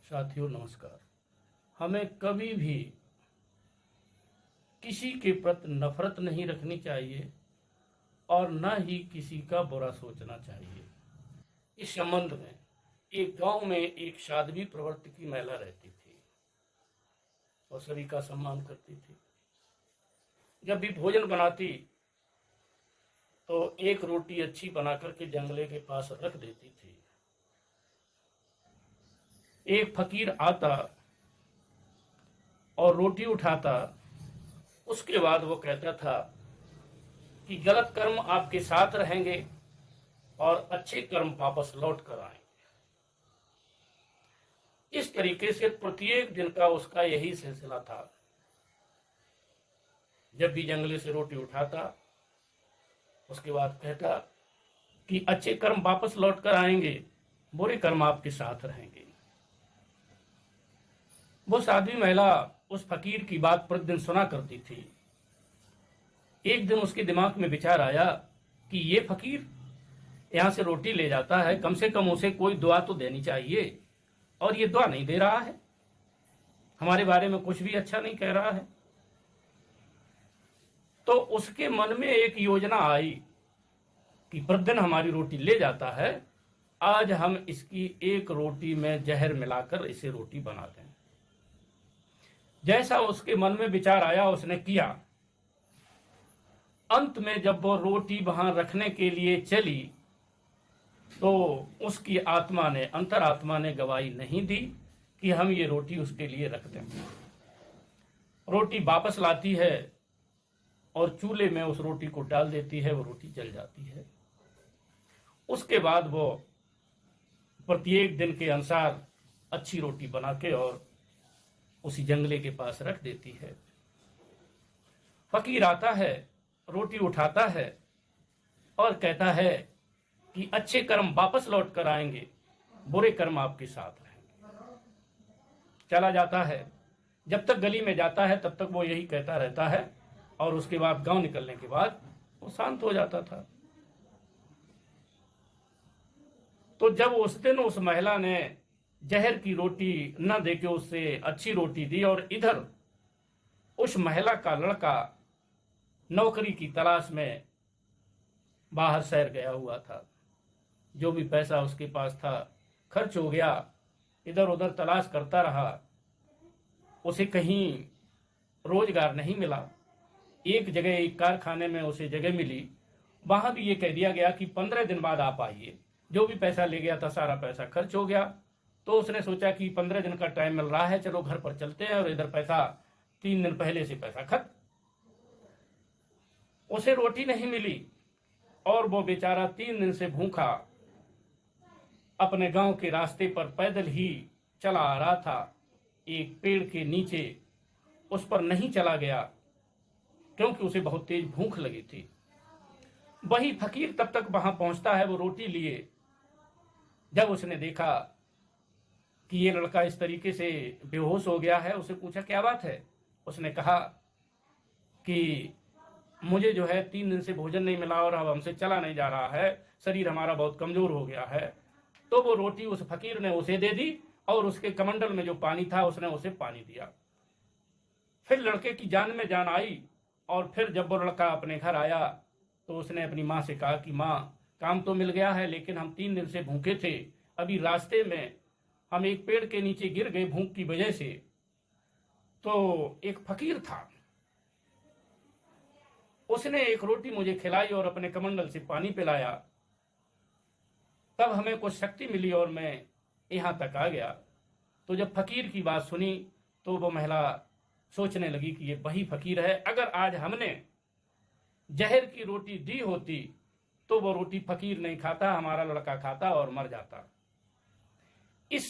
साथियों नमस्कार। हमें कभी भी किसी के प्रति नफरत नहीं रखनी चाहिए और न ही किसी का बुरा सोचना चाहिए। इस संबंध में एक गांव में एक साध्वी प्रवृत्ति की महिला रहती थी और सभी का सम्मान करती थी। जब भी भोजन बनाती तो एक रोटी अच्छी बना करके जंगले के पास रख देती थी। एक फकीर आता और रोटी उठाता, उसके बाद वो कहता था कि गलत कर्म आपके साथ रहेंगे और अच्छे कर्म वापस लौट कर आएंगे। इस तरीके से प्रत्येक दिन का उसका यही सिलसिला था। जब भी जंगले से रोटी उठाता, उसके बाद कहता कि अच्छे कर्म वापस लौट कर आएंगे, बुरे कर्म आपके साथ रहेंगे। वो साध्वी महिला उस फकीर की बात प्रतिदिन सुना करती थी। एक दिन उसके दिमाग में विचार आया कि ये फकीर यहां से रोटी ले जाता है, कम से कम उसे कोई दुआ तो देनी चाहिए, और ये दुआ नहीं दे रहा है, हमारे बारे में कुछ भी अच्छा नहीं कह रहा है। तो उसके मन में एक योजना आई कि प्रतिदिन हमारी रोटी ले जाता है, आज हम इसकी एक रोटी में जहर मिलाकर इसे रोटी बना दें। जैसा उसके मन में विचार आया उसने किया। अंत में जब वो रोटी वहां रखने के लिए चली तो उसकी आत्मा ने, अंतरात्मा ने गवाही नहीं दी कि हम ये रोटी उसके लिए रख दें। रोटी वापस लाती है और चूल्हे में उस रोटी को डाल देती है, वो रोटी जल जाती है। उसके बाद वो प्रत्येक दिन के अनुसार अच्छी रोटी बना के और उसी जंगले के पास रख देती है। फकीर आता है, रोटी उठाता है और कहता है कि अच्छे कर्म वापस लौट कर आएंगे, बुरे कर्म आपके साथ रहेंगे। चला जाता है। जब तक गली में जाता है तब तक वो यही कहता रहता है और उसके बाद गांव निकलने के बाद वो शांत हो जाता था। तो जब उस दिन उस महिला ने जहर की रोटी न देके उससे अच्छी रोटी दी और इधर उस महिला का लड़का नौकरी की तलाश में बाहर शहर गया हुआ था, जो भी पैसा उसके पास था खर्च हो गया, इधर उधर तलाश करता रहा, उसे कहीं रोजगार नहीं मिला। एक जगह एक कारखाने में उसे जगह मिली, वहां भी ये कह दिया गया कि 15 दिन बाद आप आइए। जो भी पैसा ले गया था सारा पैसा खर्च हो गया। तो उसने सोचा कि 15 दिन का टाइम मिल रहा है, चलो घर पर चलते हैं, और इधर पैसा 3 दिन पहले से पैसा खत्म। उसे रोटी नहीं मिली और वो बेचारा 3 दिन से भूखा अपने गांव के रास्ते पर पैदल ही चला आ रहा था। एक पेड़ के नीचे उस पर नहीं चला गया क्योंकि उसे बहुत तेज भूख लगी थी। वही फकीर तब तक वहां पहुंचता है वो रोटी लिए। जब उसने देखा कि ये लड़का इस तरीके से बेहोश हो गया है, उसे पूछा क्या बात है। उसने कहा कि मुझे जो है 3 दिन से भोजन नहीं मिला और अब हमसे चला नहीं जा रहा है, शरीर हमारा बहुत कमजोर हो गया है। तो वो रोटी उस फकीर ने उसे दे दी और उसके कमंडल में जो पानी था उसने उसे पानी दिया। फिर लड़के की जान में जान आई और फिर जब वो लड़का अपने घर आया तो उसने अपनी माँ से कहा कि माँ, काम तो मिल गया है लेकिन हम 3 दिन से भूखे थे, अभी रास्ते में हम एक पेड़ के नीचे गिर गए भूख की वजह से। तो एक फकीर था, उसने एक रोटी मुझे खिलाई और अपने कमंडल से पानी पिलाया, तब हमें कुछ शक्ति मिली और मैं यहां तक आ गया। तो जब फकीर की बात सुनी तो वो महिला सोचने लगी कि ये वही फकीर है। अगर आज हमने जहर की रोटी दी होती तो वो रोटी फकीर नहीं खाता, हमारा लड़का खाता और मर जाता। इस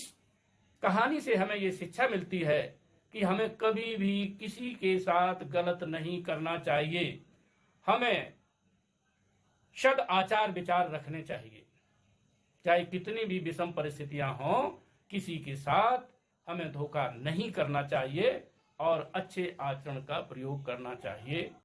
कहानी से हमें ये शिक्षा मिलती है कि हमें कभी भी किसी के साथ गलत नहीं करना चाहिए। हमें सद आचार विचार रखने चाहिए, चाहे कितनी भी विषम परिस्थितियां हों, किसी के साथ हमें धोखा नहीं करना चाहिए और अच्छे आचरण का प्रयोग करना चाहिए।